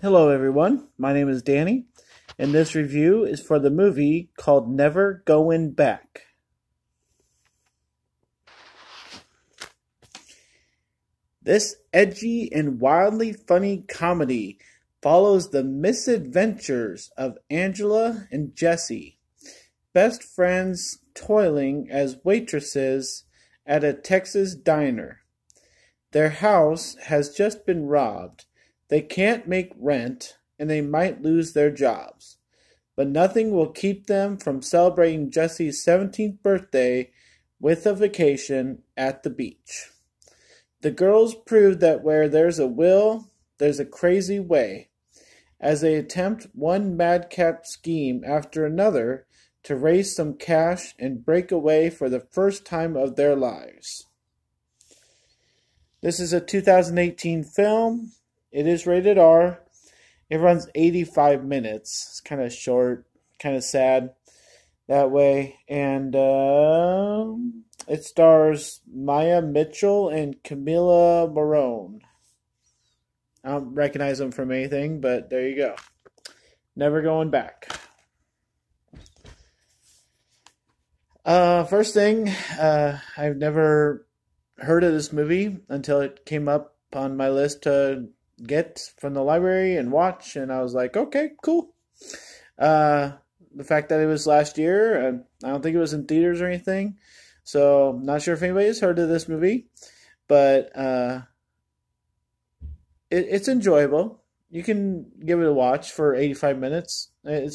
Hello, everyone. My name is Danny, and this review is for the movie called Never Goin Back. This edgy and wildly funny comedy follows the misadventures of Angela and Jesse, best friends toiling as waitresses at a Texas diner. Their house has just been robbed. They can't make rent, and they might lose their jobs. But nothing will keep them from celebrating Jesse's 17th birthday with a vacation at the beach. The girls prove that where there's a will, there's a crazy way, as they attempt one madcap scheme after another to raise some cash and break away for the first time of their lives. This is a 2018 film. It is rated R. It runs 85 minutes. It's kind of short, kind of sad that way. And it stars Maya Mitchell and Camilla Morone. I don't recognize them from anything, but there you go. Never Going Back. First thing, I've never heard of this movie until it came up on my list to get from the library and watch, and I was like, okay, cool. The fact that it was last year, I don't think it was in theaters or anything, so I'm not sure if anybody has heard of this movie, but it's enjoyable. You can give it a watch for 85 minutes. It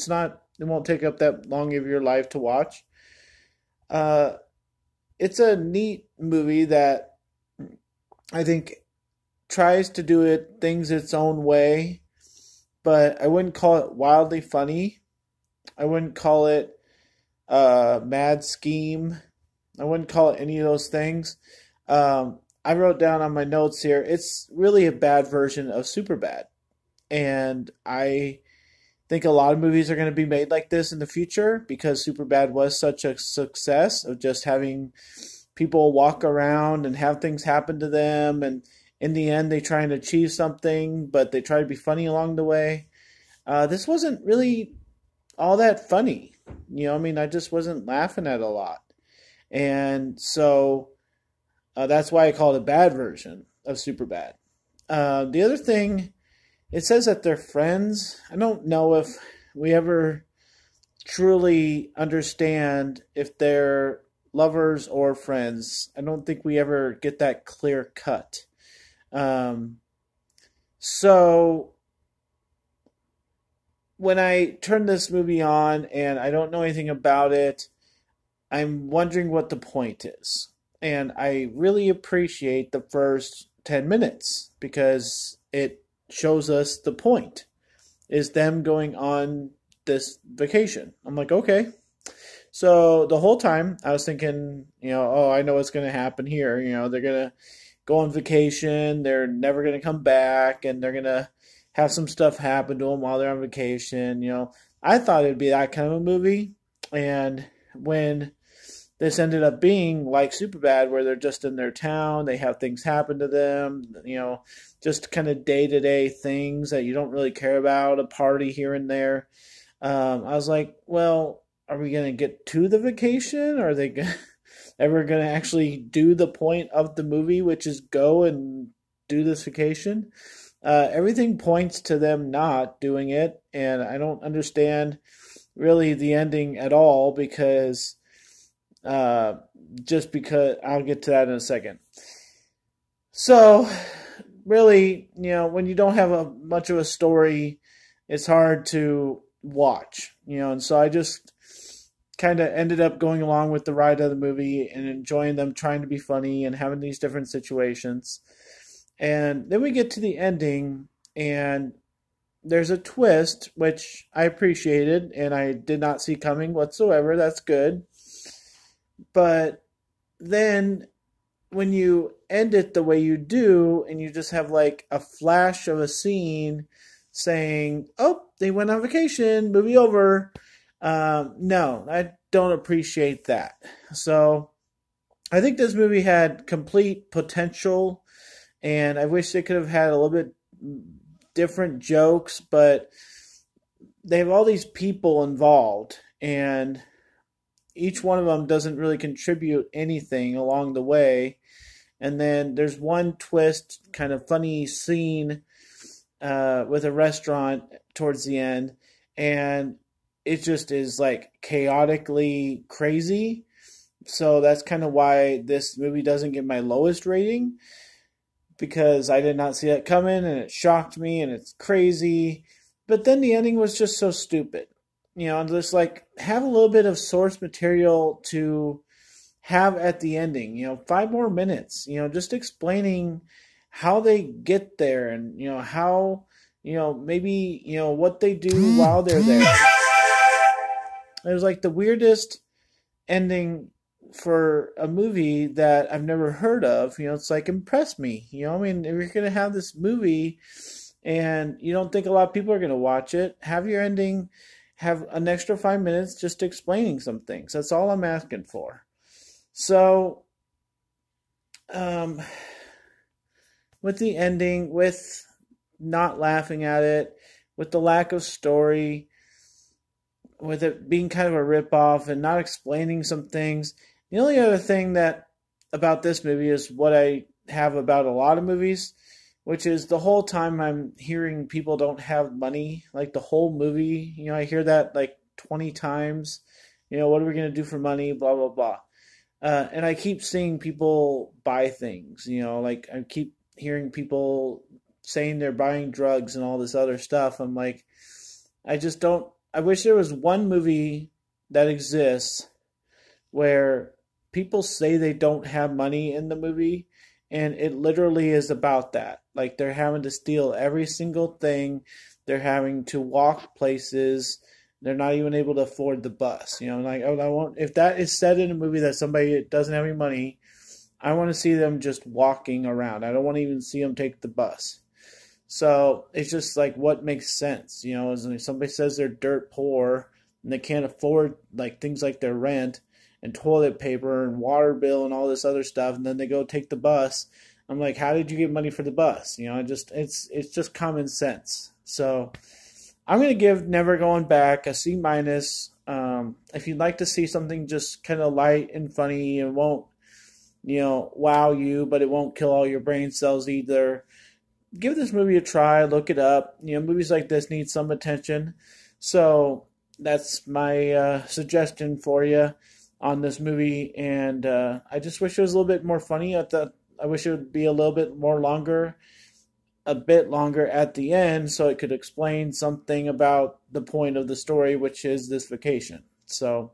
won't take up that long of your life to watch. It's a neat movie that I think tries to do things its own way, but I wouldn't call it wildly funny. I wouldn't call it a mad scheme. I wouldn't call it any of those things. I wrote down on my notes here, it's really a bad version of Superbad. And I think a lot of movies are going to be made like this in the future because Superbad was such a success of just having people walk around and have things happen to them, and in the end they try and achieve something, but they try to be funny along the way. This wasn't really all that funny. I just wasn't laughing at a lot. And so that's why I call it a bad version of Superbad. The other thing, it says that they're friends. I don't know if we ever truly understand if they're lovers or friends. I don't think we ever get that clear cut. So when I turn this movie on and I don't know anything about it, I'm wondering what the point is. And I really appreciate the first 10 minutes because it shows us the point is them going on this vacation. I'm like, okay. So the whole time I was thinking, oh, I know what's going to happen here. They're going to go on vacation. They're never going to come back, and they're going to have some stuff happen to them while they're on vacation. I thought it'd be that kind of a movie. And when this ended up being like Superbad, where they're just in their town, they have things happen to them, just kind of day-to-day things that you don't really care about, a party here and there. I was like, well, are we going to get to the vacation? Are they ever going to actually do the point of the movie, which is go and do this vacation? Everything points to them not doing it, and I don't understand really the ending at all because I'll get to that in a second. So really, when you don't have much of a story, it's hard to watch, and so I just kind of ended up going along with the ride of the movie and enjoying them trying to be funny and having these different situations. And then we get to the ending, and there's a twist, which I appreciated and I did not see coming whatsoever. That's good. But then when you end it the way you do, and you just have like a flash of a scene saying, oh, they went on vacation, movie over. No, I don't appreciate that. So I think this movie had complete potential, and I wish they could have had a little bit different jokes, but they have all these people involved, and each one of them doesn't really contribute anything along the way. And then there's one twist, kind of funny scene with a restaurant towards the end, and it just is like chaotically crazy. So that's kind of why this movie doesn't get my lowest rating, because I did not see that coming and it shocked me and it's crazy. But then the ending was just so stupid. Just like have a little bit of source material to have at the ending, 5 more minutes, just explaining how they get there and, how, maybe, what they do while they're there. It was like the weirdest ending for a movie that I've never heard of. It's like, impress me. I mean, if you're going to have this movie and you don't think a lot of people are going to watch it, have your ending have an extra 5 minutes just explaining some things. That's all I'm asking for. So, with the ending, with not laughing at it, with the lack of story, with it being kind of a ripoff and not explaining some things, the only other thing that about this movie is what I have about a lot of movies, which is the whole time I'm hearing people don't have money, like the whole movie. I hear that like 20 times. What are we going to do for money? Blah, blah, blah. And I keep seeing people buy things, like I keep hearing people saying they're buying drugs and all this other stuff. I'm like, I wish there was one movie that exists where people say they don't have money in the movie, and it literally is about that. Like they're having to steal every single thing. They're having to walk places. They're not even able to afford the bus. Like I want, if that is said in a movie that somebody doesn't have any money, I want to see them just walking around. I don't want to even see them take the bus. So it's just like, what makes sense? Is somebody says they're dirt poor and they can't afford like things like their rent and toilet paper and water bill and all this other stuff, and then they go take the bus. I'm like, how did you get money for the bus? It's just common sense. So I'm going to give Never Going Back a C-. If you'd like to see something just kind of light and funny and won't, wow you, but it won't kill all your brain cells either, give this movie a try, look it up. Movies like this need some attention. So that's my suggestion for you on this movie. And I just wish it was a little bit more funny. I wish it would be a little bit more longer. A bit longer at the end so it could explain something about the point of the story, which is this vacation. So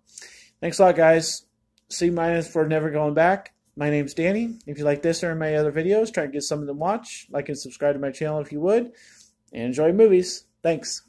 thanks a lot, guys. C- for Never Going Back. My name's Danny. If you like this or my other videos, try to get some of them watch. Like and subscribe to my channel if you would. And enjoy movies. Thanks.